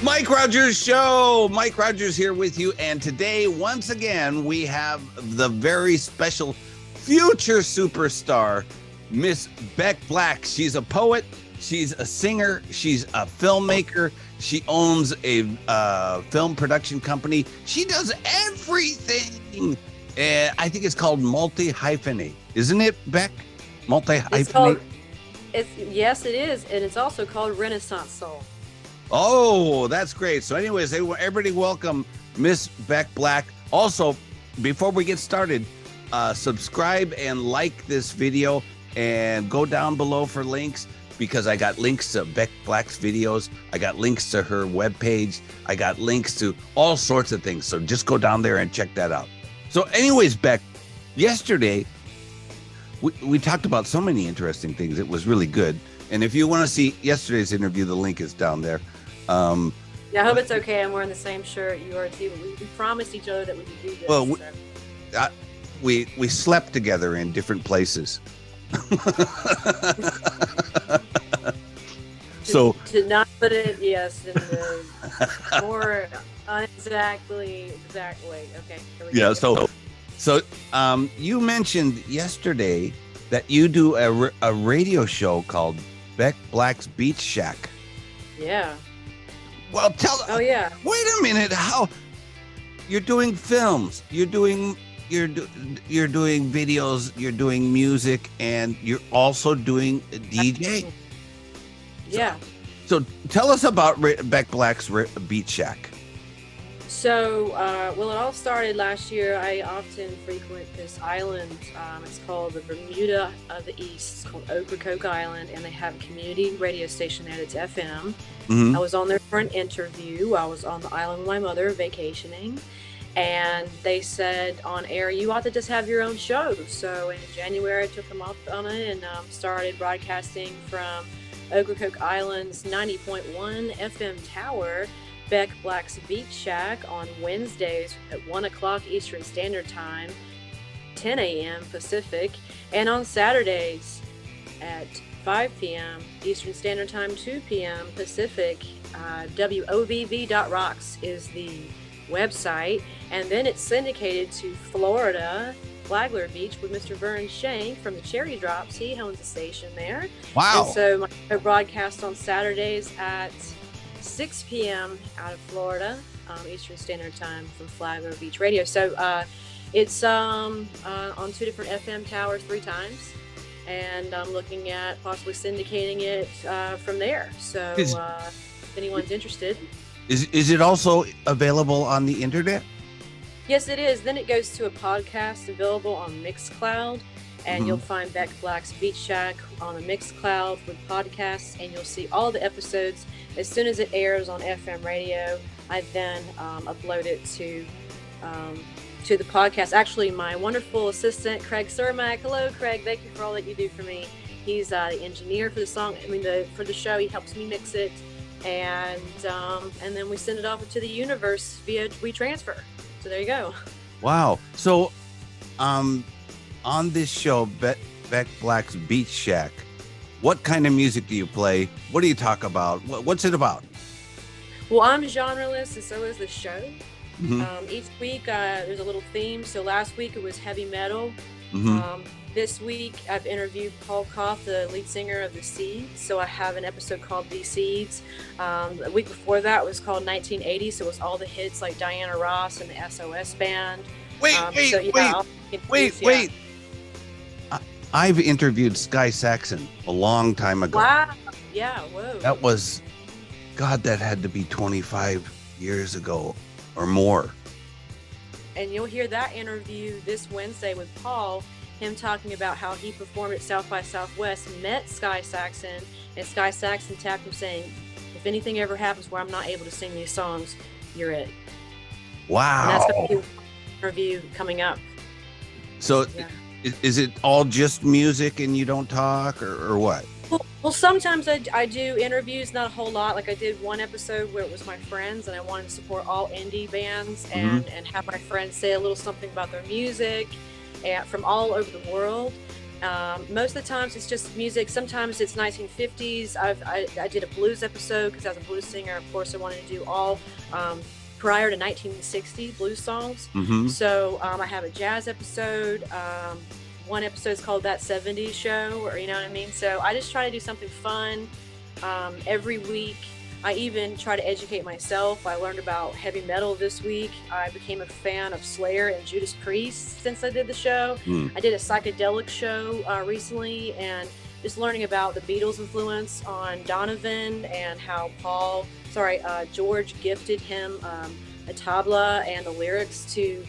Mike Rogers Show. Mike Rogers here with you. And today, once again, we have the very special future superstar, Miss Beck Black. She's a poet. She's a singer. She's a filmmaker. She owns a film production company. She does everything. I think it's called multi-hyphenate. Isn't it, Beck? Multi-hyphenate? Yes, it is. And it's also called Renaissance Soul. Oh, that's great. So anyways, everybody welcome Miss Beck Black. Also, before we get started, subscribe and like this video and go down below for links, because I got links to Beck Black's videos. I got links to her webpage. I got links to all sorts of things. So just go down there and check that out. So anyways, Beck, yesterday, we talked about so many interesting things. It was really good. And if you want to see yesterday's interview, the link is down there. Yeah, I hope it's okay. I'm wearing the same shirt you are too. We promised each other that we would do this. Well, we slept together in different places. So to not put it, yes, in the more exact way. Okay. Yeah. So you mentioned yesterday that you do a radio show called Beck Black's Beach Shack. Yeah. Well, Oh yeah. Wait a minute. How you're doing films? You're doing videos. You're doing music, and you're also doing a DJ. Yeah. So tell us about Beck Black's Beach Shack. So, well, it all started last year. I often frequent this island. It's called the Bermuda of the East. It's called Ocracoke Island, and they have a community radio station there that's FM. Mm-hmm. I was on there for an interview. I was on the island with my mother vacationing, and they said on air, you ought to just have your own show. So in January, I took them up on it and started broadcasting from Ocracoke Island's 90.1 FM tower, Beck Black's Beach Shack, on Wednesdays at 1 o'clock Eastern Standard Time, 10 a.m. Pacific, and on Saturdays at 5 p.m. Eastern Standard Time, 2 p.m. Pacific. WOVV.rocks is the website, and then it's syndicated to Florida, Flagler Beach, with Mr. Vern Shank from the Cherry Drops. He owns a station there. Wow. And so my broadcast on Saturdays at 6 p.m. out of Florida, Eastern Standard Time from Flagler Beach Radio. So it's on 2 different FM towers 3 times, and I'm looking at possibly syndicating it from there. So if anyone's interested. Is it also available on the internet? Yes, it is. Then it goes to a podcast available on Mixcloud, and you'll find Beck Black's Beach Shack on the Mixcloud with podcasts, and you'll see all the episodes as soon as it airs on FM radio. I then upload it to the podcast. Actually, my wonderful assistant, Craig Cermak. Hello, Craig. Thank you for all that you do for me. He's the engineer for the song. For the show, he helps me mix it, and then we send it off to the universe via WeTransfer. So there you go. Wow. So, on this show, Beck Black's Beach Shack, what kind of music do you play? What do you talk about? What's it about? Well, I'm genreless, and so is the show. Mm-hmm. Each week, there's a little theme. So last week it was heavy metal. Mm-hmm. This week I've interviewed Paul Koff, the lead singer of The Seeds. So I have an episode called The Seeds. The week before that was called 1980. So it was all the hits like Diana Ross and the SOS Band. Wait. I've interviewed Sky Saxon a long time ago. Wow. Yeah. Whoa. That was, God, that had to be 25 years ago or more. And you'll hear that interview this Wednesday with Paul, him talking about how he performed at South by Southwest, met Sky Saxon, and Sky Saxon tapped him saying, if anything ever happens where I'm not able to sing these songs, you're it. Wow. And that's going to be an interview coming up. So is it all just music and you don't talk or what? Well, sometimes I do interviews, not a whole lot. Like I did one episode where it was my friends, and I wanted to support all indie bands and have my friends say a little something about their music and from all over the world. Most of the times it's just music. Sometimes it's 1950s. I did a blues episode because I was a blues singer. Of course, I wanted to do all prior to 1960 blues songs. So I have a jazz episode. One episode is called That 70s Show, or you know what I mean? So I just try to do something fun every week. I even try to educate myself. I learned about heavy metal this week. I became a fan of Slayer and Judas Priest since I did the show. I did a psychedelic show recently, and just learning about the Beatles' influence on Donovan and how George gifted him a tabla and the lyrics to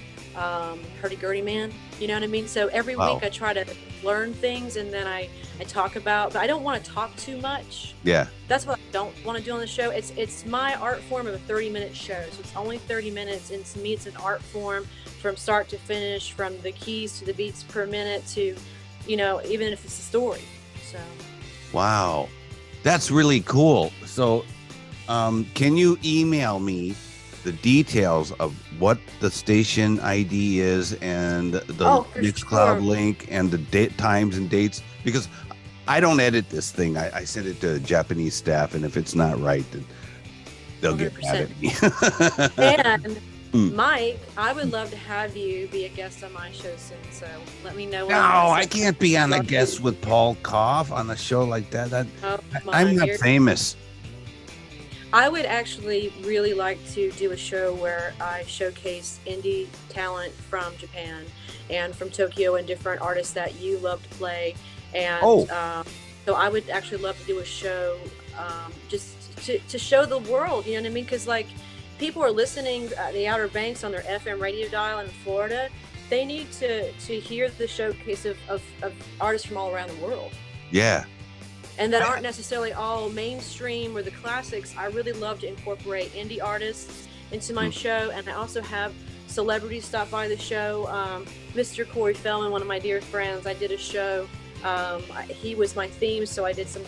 Hurdy-Gurdy Man. You know what I mean? So every week I try to learn things, and then I talk about, but I don't want to talk too much. Yeah. That's what I don't want to do on the show. It's my art form of a 30-minute show. So it's only 30 minutes, and to me it's an art form from start to finish, from the keys to the beats per minute to, you know, even if it's a story. So. Wow. That's really cool. So can you email me the details of what the station ID is and the Mixcloud link and the times and dates? Because I don't edit this thing. I send it to Japanese staff, and if it's not right, then they'll 100%. get mad at me. And Mike, I would love to have you be a guest on my show soon. So let me know. No, I can't be on a guest with Paul Koff on a show like that. I'm not famous. I would actually really like to do a show where I showcase indie talent from Japan and from Tokyo and different artists that you love to play. And so I would actually love to do a show just to show the world, you know what I mean? Because like people are listening at the Outer Banks on their FM radio dial in Florida. They need to hear the showcase of artists from all around the world. Yeah. And that aren't necessarily all mainstream or the classics. I really love to incorporate indie artists into my show. And I also have celebrities stop by the show. Mr. Corey Feldman, one of my dear friends, I did a show. He was my theme, so I did some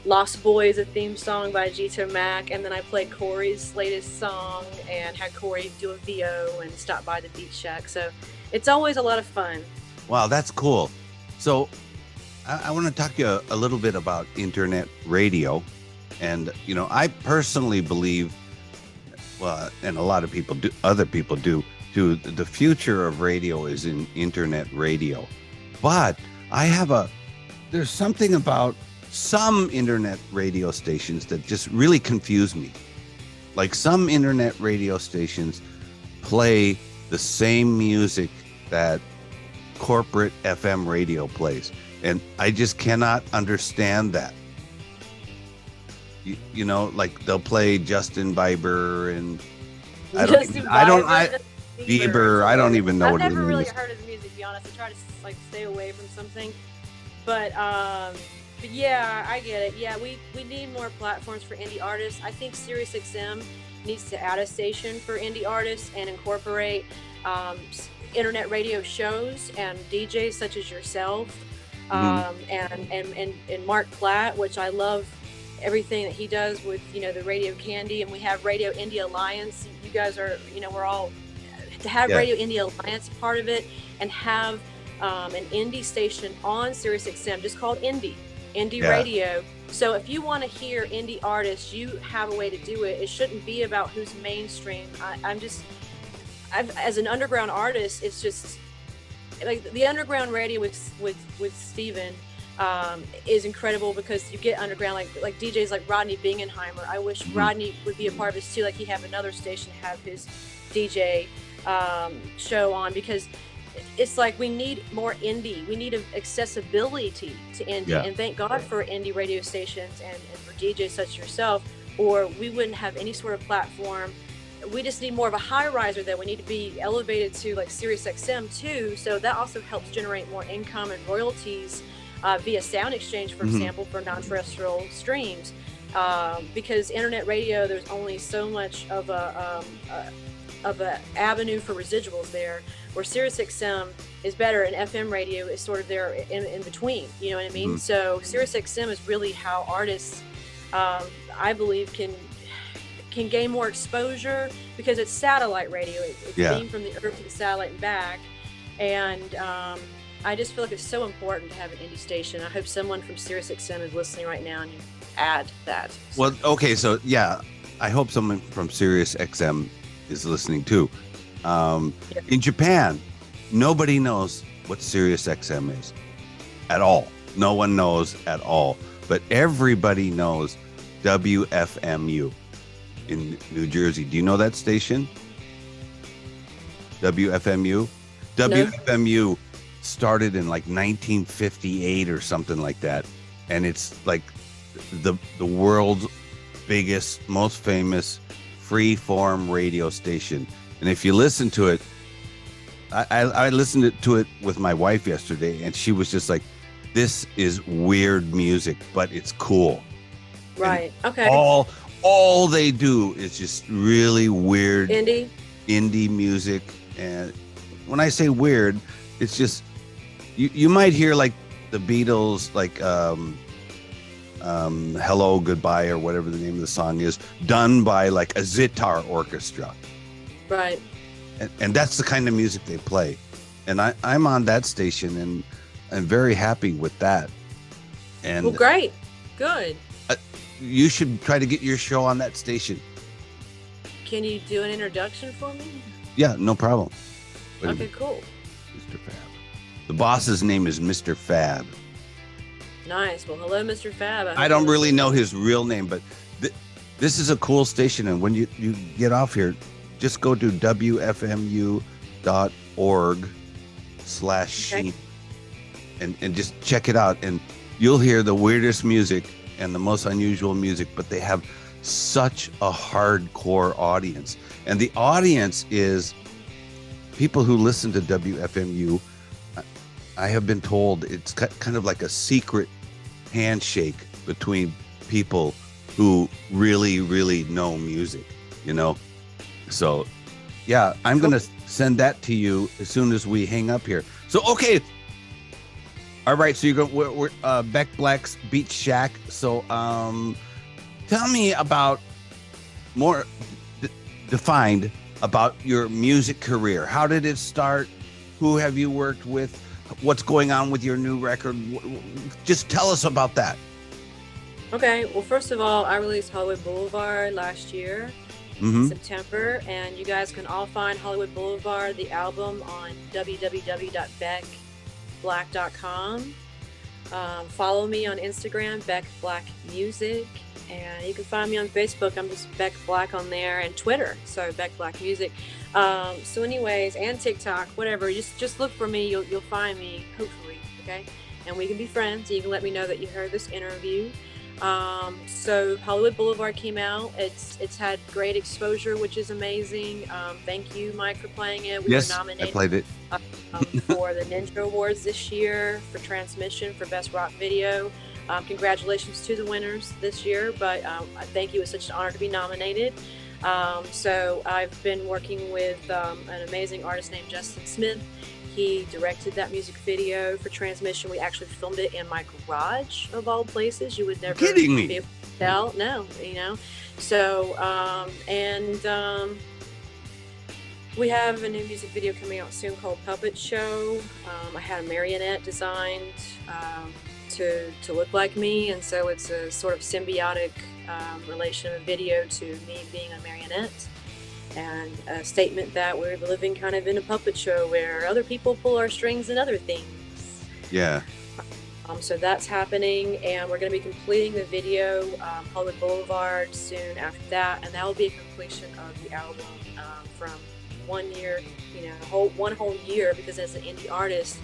Lost Boys, a theme song by Gito Mac. And then I played Corey's latest song and had Corey do a VO and stop by the Beat Shack. So it's always a lot of fun. Wow, that's cool. So I want to talk to you a little bit about internet radio. And, you know, I personally believe, well, and a lot of people do, other people do, too, the future of radio is in internet radio. But there's something about some internet radio stations that just really confuse me. Like some internet radio stations play the same music that corporate FM radio plays. And I just cannot understand that. You know, like they'll play Justin Bieber and Bieber. I don't even know I've what never it really is. heard his music, to be honest. I try to like stay away from something. But yeah, I get it. Yeah, we need more platforms for indie artists. I think SiriusXM needs to add a station for indie artists and incorporate internet radio shows and DJs such as yourself. And Mark Platt, which I love everything that he does with, you know, the Radio Candy, and we have Radio Indie Alliance. You guys are, you know, we're all to have Radio Indie Alliance part of it, and have an indie station on SiriusXM just called Indie Radio. So if you want to hear indie artists, you have a way to do it. It shouldn't be about who's mainstream. As an underground artist, it's just like the underground radio with Steven is incredible, because you get underground like DJs like Rodney Bingenheimer. I wish Rodney would be a part of this too. Like he have another station have his DJ show on, because it's like we need more indie. We need accessibility to indie, and thank God for indie radio stations and for DJs such as yourself, or we wouldn't have any sort of platform. We just need more of a high riser that we need to be elevated to, like SiriusXM too. So that also helps generate more income and royalties via Sound Exchange, for example, for non-terrestrial streams. Because internet radio, there's only so much of a avenue for residuals there, where SiriusXM is better and FM radio is sort of there in between. You know what I mean? So SiriusXM is really how artists, I believe, can gain more exposure, because it's satellite radio. It's beamed from the earth to the satellite and back. And I just feel like it's so important to have an indie station. I hope someone from SiriusXM is listening right now and you add that. Well, okay, so yeah, I hope someone from SiriusXM is listening too. In Japan, nobody knows what SiriusXM is at all. No one knows at all, but everybody knows WFMU in New Jersey. Do you know that station? WFMU? No. WFMU started in like 1958 or something like that, and it's like the world's biggest, most famous free-form radio station. And if you listen to it, I listened to it with my wife yesterday, and she was just like, "This is weird music, but it's cool." Right. And okay. All they do is just really weird Indie music, and when I say weird, it's just you might hear like the Beatles, like Hello Goodbye or whatever the name of the song is, done by like a sitar orchestra. Right. And that's the kind of music they play. And I'm on that station, and I'm very happy with that. And well, great. Good. You should try to get your show on that station. Can you do an introduction for me? Yeah, no problem. Okay, cool. Mr. Fab. The boss's name is Mr. Fab. Nice. Well, hello, Mr. Fab. I don't really know his real name, but this is a cool station. And when you get off here, just go to wfmu.org/sheet and just check it out. And you'll hear the weirdest music and the most unusual music, but they have such a hardcore audience. And the audience is people who listen to WFMU. I have been told it's kind of like a secret handshake between people who really, really know music, you know? So, yeah, I'm going to send that to you as soon as we hang up here. So, okay. All right. So we're Beck Black's Beach Shack. So, tell me about more defined about your music career. How did it start? Who have you worked with? What's going on with your new record? Just tell us about that. Okay. Well, first of all, I released Hollywood Boulevard last year. September, and you guys can all find Hollywood Boulevard, the album, on www.beckblack.com. Follow me on Instagram, Beck Black Music, and you can find me on Facebook. I'm just Beck Black on there, and Twitter, so Beck Black Music. So anyways, and TikTok, whatever, just look for me. You'll find me, hopefully, okay? And we can be friends. You can let me know that you heard this interview. So Hollywood Boulevard came out. It's had great exposure, which is amazing. Thank you, Mike, for playing it. We were nominated. I played it. For the Ninja Awards this year for transmission for Best Rock Video. Congratulations to the winners this year, but thank you. It's such an honor to be nominated. So I've been working with an amazing artist named Justin Smith. He directed that music video for transmission. We actually filmed it in my garage, of all places. You would never kidding me. be able to tell. No, you know. So, we have a new music video coming out soon called Puppet Show. I had a marionette designed to look like me, and so it's a sort of symbiotic relation of video to me being a marionette. And a statement that we're living kind of in a puppet show where other people pull our strings and other things. Yeah. So that's happening, and we're going to be completing the video, Hollywood Boulevard, soon after that, and that will be a completion of the album from 1 year, one whole year, because as an indie artist,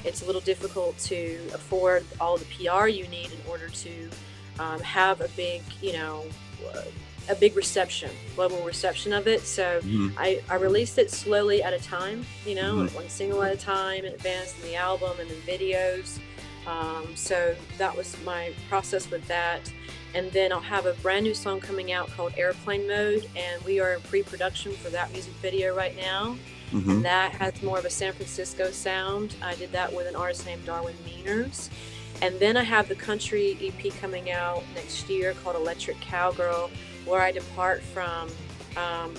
it's a little difficult to afford all the PR you need in order to have a big, a big reception, global reception of it. So I released it slowly at a time, one single at a time in advance, in the album and the videos. So that was my process with that. And then I'll have a brand new song coming out called Airplane Mode, and we are in pre-production for that music video right now. And that has more of a San Francisco sound. I did that with an artist named Darwin Meaners. And then I have the country EP coming out next year called Electric Cowgirl, where I depart from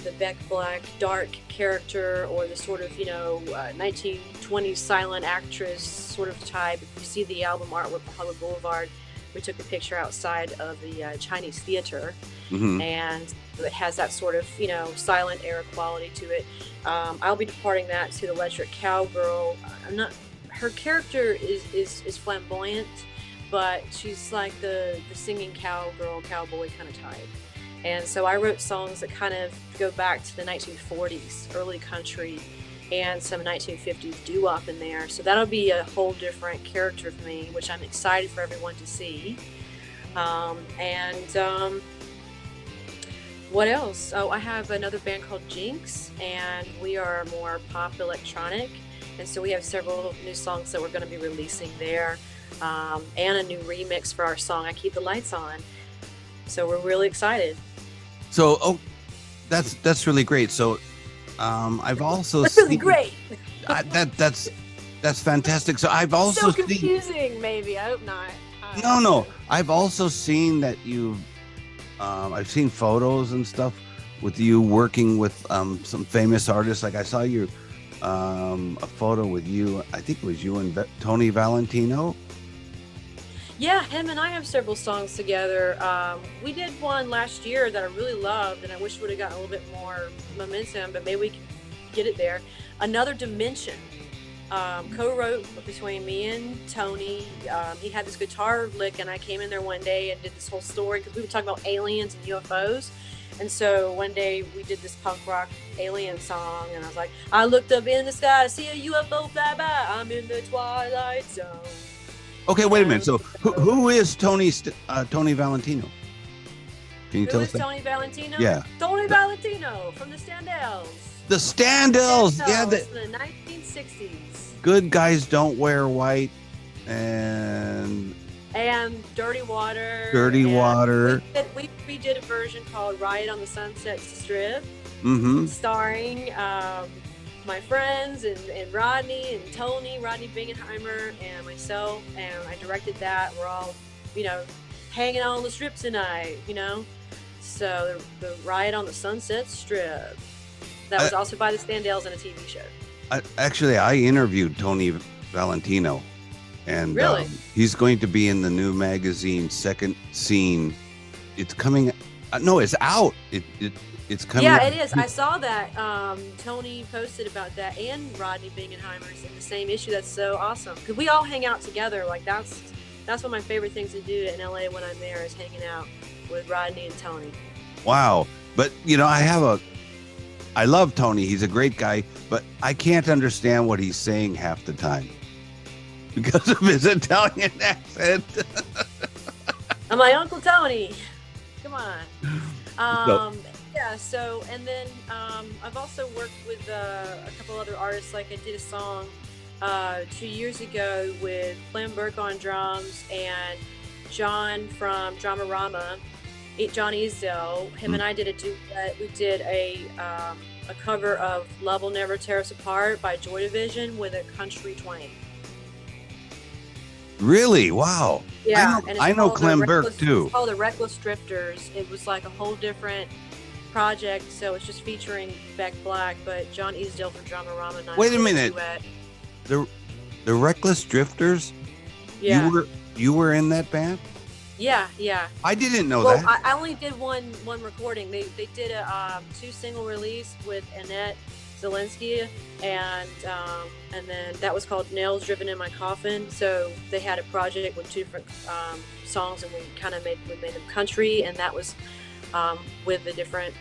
the Beck Black dark character, or the sort of 1920s silent actress sort of type. If you see the album artwork for Hollywood Boulevard, we took a picture outside of the Chinese theater, and it has that sort of silent era quality to it. I'll be departing that to the Electric Cowgirl. Her character is flamboyant, but she's like the singing cowgirl, cowboy kind of type. And so I wrote songs that kind of go back to the 1940s, early country, and some 1950s doo-wop in there. So that'll be a whole different character for me, which I'm excited for everyone to see. What else? Oh, I have another band called Jinx, and we are more pop electronic. And so we have several new songs that we're going to be releasing there, and a new remix for our song, I Keep the Lights On. So we're really excited. So, that's really great. So, I've also that's really great. That's fantastic. So I've also so confusing. Seen, maybe I hope not. No. I've also seen that you've. I've seen photos and stuff with you working with some famous artists. Like I saw you a photo with you. I think it was you and Tony Valentino. Yeah, him and I have several songs together. We did one last year that I really loved, and I wish would have gotten a little bit more momentum, but maybe we can get it there. Another Dimension, co-wrote between me and Tony. He had this guitar lick, and I came in there one day and did this whole story because we were talking about aliens and UFOs. And so one day we did this punk rock alien song, and I was like, I looked up in the sky, see a UFO fly by, I'm in the twilight zone. Okay, wait a minute. So who is Tony Valentino? Can you tell us that? Tony Valentino? Yeah. Tony Valentino from the Standells. The Standells. Yeah. The 1960s. Good Guys Don't Wear White and Dirty Water. Dirty Water. We did a version called Riot on the Sunset Strip, starring my friends and Rodney and Tony, Rodney Bingenheimer, and myself, and I directed that. We're all, hanging out on the strip tonight, So the Riot on the Sunset Strip. That was also by the Standells in a TV show. I interviewed Tony Valentino, and really? He's going to be in the new magazine Second Scene. It's coming. No, it's out. It's coming. Yeah, it is. I saw that. Tony posted about that, and Rodney Bingenheimer's in the same issue. That's so awesome because we all hang out together. Like that's one of my favorite things to do in LA when I'm there is hanging out with Rodney and Tony. Wow, but I love Tony. He's a great guy, but I can't understand what he's saying half the time because of his Italian accent. I'm like, Uncle Tony, come on. Yeah, so, and then I've also worked with a couple other artists. Like I did a song 2 years ago with Clem Burke on drums and John from Dramarama, John Easdale. Him and I did a duet. We did a cover of Love Will Never Tear Us Apart by Joy Division with a country twang. Really? Wow. Yeah. I know Clem Burke too. It's called The Reckless Drifters. It was like a whole different project, so it's just featuring Beck Black, but John Easdale from Dramarama. Wait a minute. The Reckless Drifters? Yeah. You were in that band? Yeah. I didn't know that. I only did one recording. They did a 2 single release with Annette Zelinsky, and then that was called Nails Driven in My Coffin. So they had a project with 2 different songs, and we made them country, and that was with a different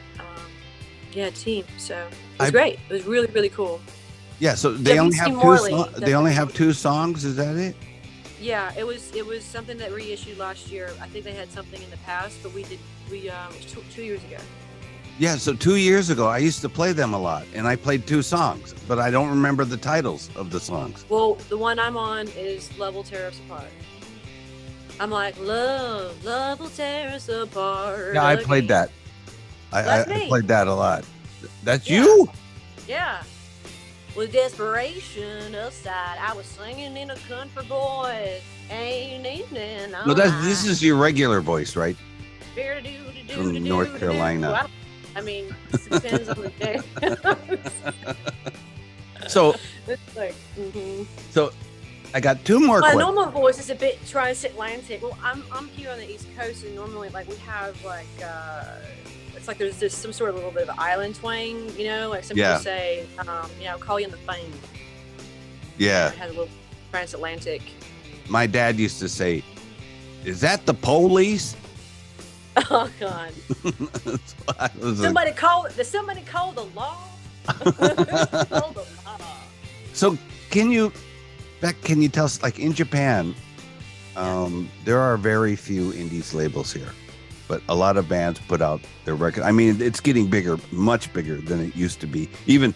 team. So it was great. It was really, really cool. Yeah, so they only have 2 songs, is that it? Yeah, it was something that reissued last year. I think they had something in the past, but it was 2 years ago. Yeah, so 2 years ago, I used to play them a lot, and I played 2 songs, but I don't remember the titles of the songs. Well, the one I'm on is Love Will Tear Us Apart. I'm like, love will tear us apart. Yeah, I played that. I played that a lot. That's you? Yeah. With desperation aside, I was singing in a country voice. Ain't evening. No, this is your regular voice, right? From North Carolina. I mean, it depends on the day. So, it's like, so I got two more my questions. normal voice is a bit transatlantic. Well, I'm here on the East Coast, and normally, like, we have like it's like there's some sort of a little bit of island twang, you know, like some people say, you know, call you on the phone. Yeah. It has a little transatlantic. My dad used to say, "Is that the police?" Oh God! Somebody call the law? Call the law. So can you tell us, like in Japan, there are very few indies labels here, but a lot of bands put out their record. I mean, it's getting bigger, much bigger than it used to be. Even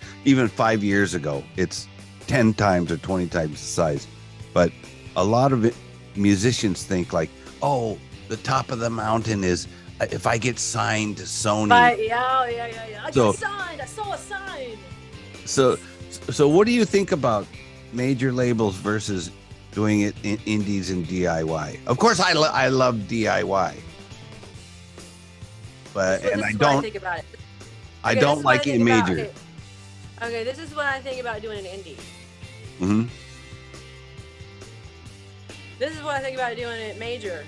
5 years ago, it's 10 times or 20 times the size. But a lot of musicians think like, oh, the top of the mountain is if I get signed to Sony. Yeah. I got signed. I saw a sign. So what do you think about major labels versus doing it in indies and DIY? Of course, I love DIY, but I don't think about it. I don't like it major. Okay, this is what I think about doing an indie. Mm-hmm. This is what I think about doing it major.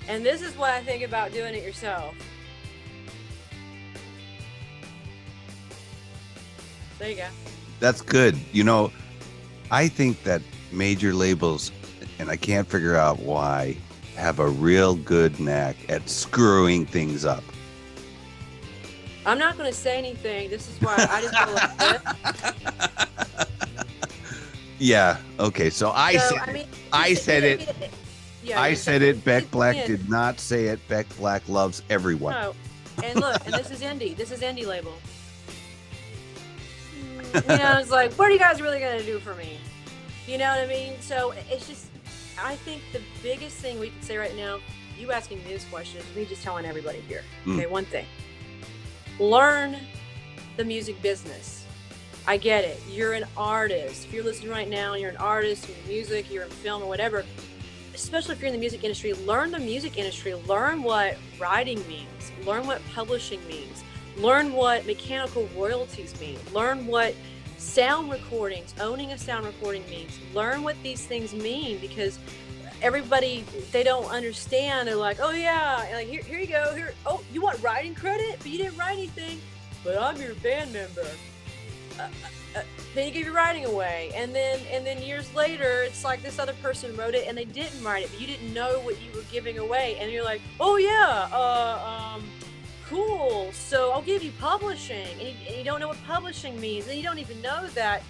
And this is what I think about doing it yourself. There you go. That's good. You know, I think that major labels, and I can't figure out why, have a real good knack at screwing things up. I'm not going to say anything. This is why I just go like this. Yeah. Okay. So I said it. Yeah, I said it. Beck Black did not say it. Beck Black loves everyone. No. And look, and this is indie. This is indie label. You know, it's like, what are you guys really going to do for me? You know what I mean? So it's just, I think the biggest thing we can say right now, you asking me this question, is me just telling everybody here. Okay, one thing. Learn the music business. I get it. You're an artist. If you're listening right now, you're an artist, you're in music, you're in film or whatever, especially if you're in the music industry, learn the music industry. Learn what writing means. Learn what publishing means. Learn what mechanical royalties mean. Learn what sound recordings, owning a sound recording means. Learn what these things mean, because everybody, they don't understand. They're like, oh yeah, like here you go. Here, oh, you want writing credit, but you didn't write anything. But I'm your band member. Then you give your writing away, and then years later, it's like this other person wrote it and they didn't write it, but you didn't know what you were giving away, and you're like, oh yeah, cool. So I'll give you publishing, and you don't know what publishing means, and you don't even know that,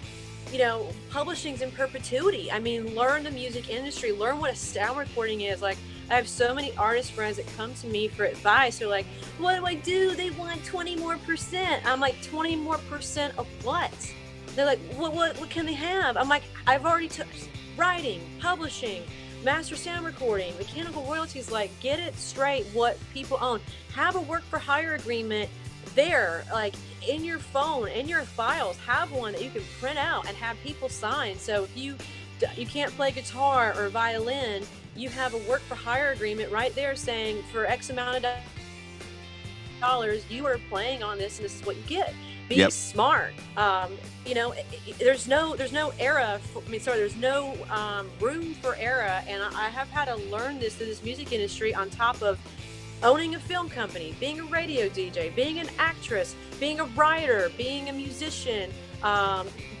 you know, publishing's in perpetuity. I mean, learn the music industry, learn what a sound recording is. Like, I have so many artist friends that come to me for advice. They're like, what do I do? They want 20% more. I'm like, 20% more of what? They're like, what can they have? I'm like, I've already writing, publishing, master sound recording, mechanical royalties. Like, get it straight what people own. Have a work for hire agreement there, like in your phone, in your files. Have one that you can print out and have people sign. So if you can't play guitar or violin, you have a work for hire agreement right there saying for X amount of dollars you are playing on this, and this is what you get. Be smart. You know, there's no era. There's no room for error, and I have had to learn this through this music industry. On top of owning a film company, being a radio DJ, being an actress, being a writer, being a musician,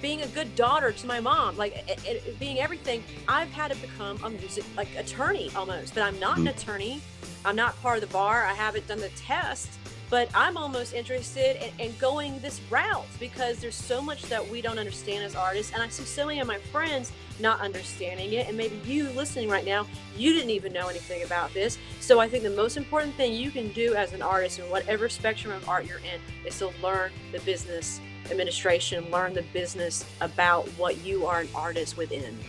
being a good daughter to my mom, like being everything, I've had to become a music attorney almost. But I'm not an attorney. I'm not part of the bar. I haven't done the test. But I'm almost interested in going this route, because there's so much that we don't understand as artists, and I see so many of my friends not understanding it, and maybe you listening right now, you didn't even know anything about this. So I think the most important thing you can do as an artist in whatever spectrum of art you're in is to learn the business administration, learn the business about what you are an artist within.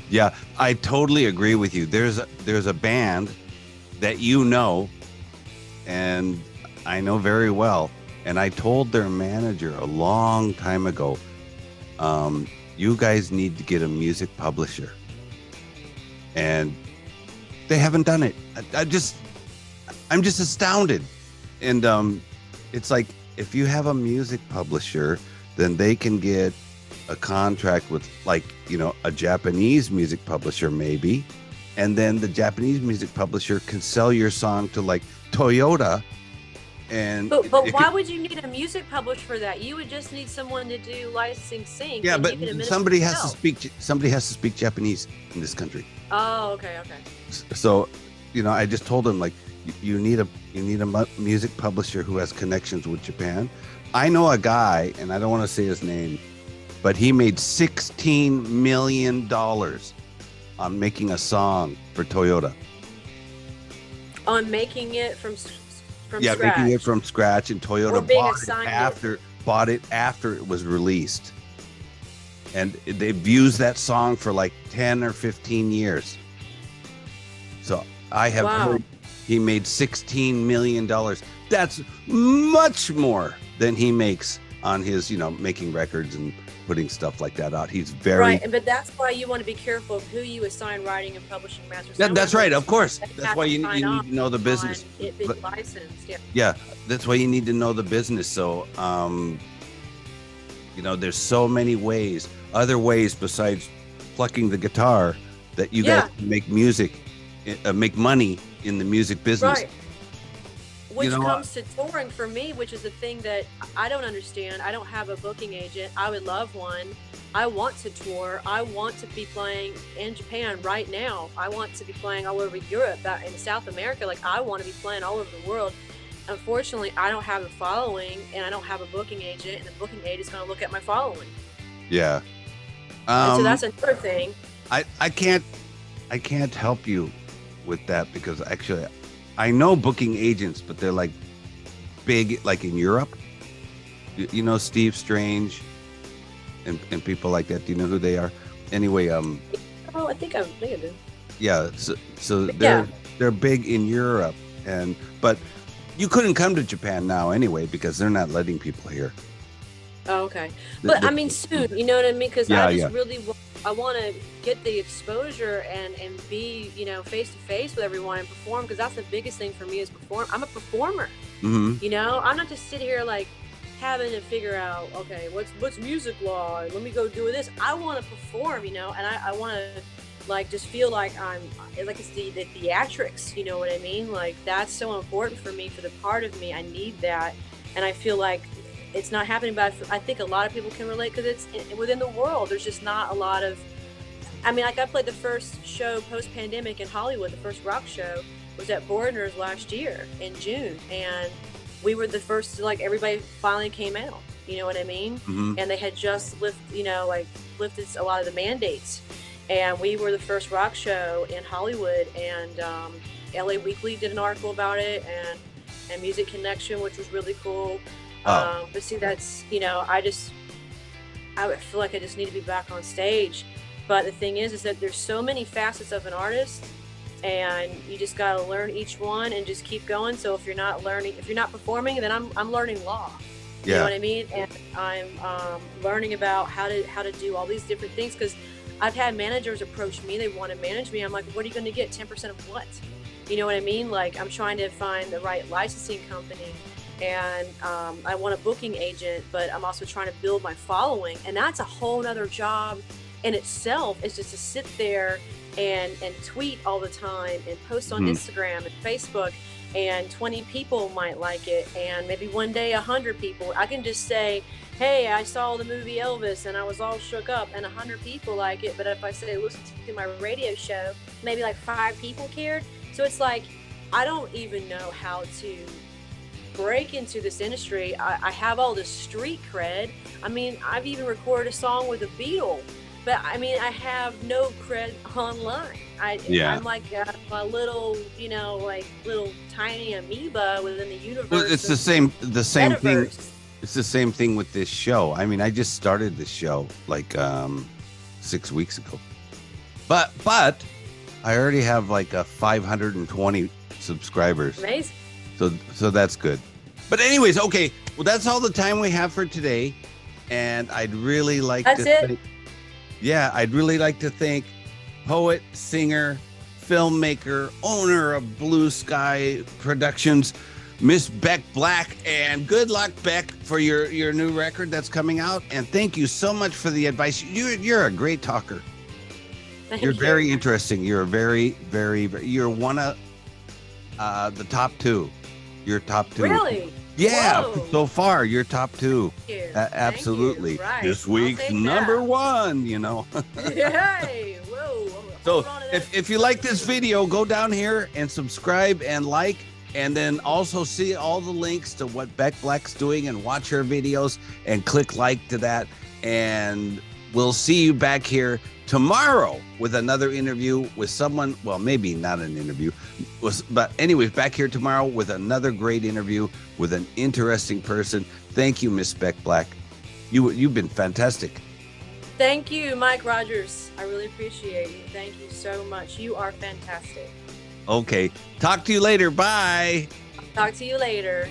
Yeah, I totally agree with you. There's a band that you know, and I know very well, and I told their manager a long time ago, you guys need to get a music publisher, and they haven't done it. I'm just astounded. And it's like, if you have a music publisher, then they can get a contract with, like, you know, a Japanese music publisher maybe, and then the Japanese music publisher can sell your song to like Toyota. And but why would you need a music publisher for that? You would just need someone to do licensing sync. Yeah, but somebody has to speak Japanese in this country. Oh, okay. So, you know, I just told him, like, you need a music publisher who has connections with Japan. I know a guy, and I don't want to say his name, but he made $16 million on making a song for Toyota. On making it from scratch. Making it from scratch, and Toyota bought it after it was released. And they've used that song for like 10 or 15 years. So I have heard he made $16 million. That's much more than he makes on his, you know, making records and putting stuff like that out. He's very right, but that's why you want to be careful of who you assign writing and publishing masters. That's right, of course. That's why you need to know the business. It being licensed, yeah, that's why you need to know the business. So, you know, there's so many ways, other ways besides plucking the guitar, that you guys can make music, make money in the music business. Right. Which comes to touring for me, which is the thing that I don't understand. I don't have a booking agent. I would love one. I want to tour. I want to be playing in Japan right now. I want to be playing all over Europe, in South America. Like, I want to be playing all over the world. Unfortunately, I don't have a following, and I don't have a booking agent, and the booking agent is going to look at my following. Yeah. And so that's another thing. I can't help you with that, because actually I know booking agents, but they're like big, like in Europe. You know, Steve Strange and people like that. Do you know who they are? Anyway, I think I do. Yeah, so they're big in Europe, but you couldn't come to Japan now anyway, because they're not letting people here. Oh, okay. But I mean, soon, you know what I mean? Because I want to get the exposure and be, you know, face to face with everyone and perform, because that's the biggest thing for me is perform. I'm a performer. Mm-hmm. You know, I'm not just sitting here like having to figure out, okay, what's music law? Let me go do this. I want to perform, you know, and I want to like just feel like I'm like, it's the theatrics, you know what I mean? Like, that's so important for me, for the part of me. I need that, and I feel like it's not happening, but I think a lot of people can relate, because it's within the world. There's just not a lot of, I mean, like, I played the first show post-pandemic in Hollywood. The first rock show was at Bordner's last year in June, and we were the first to, like, everybody finally came out, you know what I mean? Mm-hmm. And they had just lifted a lot of the mandates, and we were the first rock show in Hollywood, and LA Weekly did an article about it, and Music Connection, which was really cool. But see, that's, you know, I feel like I just need to be back on stage. But the thing is that there's so many facets of an artist, and you just got to learn each one and just keep going. So if you're not performing, then I'm learning law. You know what I mean? And I'm learning about how to do all these different things, because I've had managers approach me. They want to manage me. I'm like, what are you going to get? 10% of what? You know what I mean? Like, I'm trying to find the right licensing company. And I want a booking agent, but I'm also trying to build my following. And that's a whole nother job in itself, is just to sit there and tweet all the time and post on Instagram and Facebook, and 20 people might like it, and maybe one day 100 people. I can just say, hey, I saw the movie Elvis and I was all shook up, and 100 people like it. But if I say, listen to my radio show, maybe like 5 people cared. So it's like, I don't even know how to break into this industry. I have all this street cred. I mean, I've even recorded a song with a Beatle, but I mean, I have no cred online. I'm like a little, you know, like little tiny amoeba within the universe. Well, it's the same thing. It's the same thing with this show. I mean, I just started this show like 6 weeks ago, but I already have like 520 subscribers. Amazing. So that's good. But anyways, okay. Well, that's all the time we have for today. And I'd really like I'd really like to thank poet, singer, filmmaker, owner of Blue Sky Productions, Miss Beck Black. And good luck, Beck, for your new record that's coming out. And thank you so much for the advice. You're a great talker. You're very interesting. You're you're one of the top two. You're top two. Really? Yeah, Whoa. so far you're top two. Thank Absolutely. you. Right. This week's number one, you know. Hey, whoa. So if you like this video, go down here and subscribe and like, and then also see all the links to what Beck Black's doing and watch her videos and click like to that. And we'll see you back here tomorrow with another interview with someone, well, maybe not an interview, but anyways, back here tomorrow with another great interview with an interesting person. Thank you, Miss Beck Black. You've been fantastic. Thank you, Mike Rogers. I really appreciate you. Thank you so much. You are fantastic. Okay. Talk to you later. Bye. Talk to you later.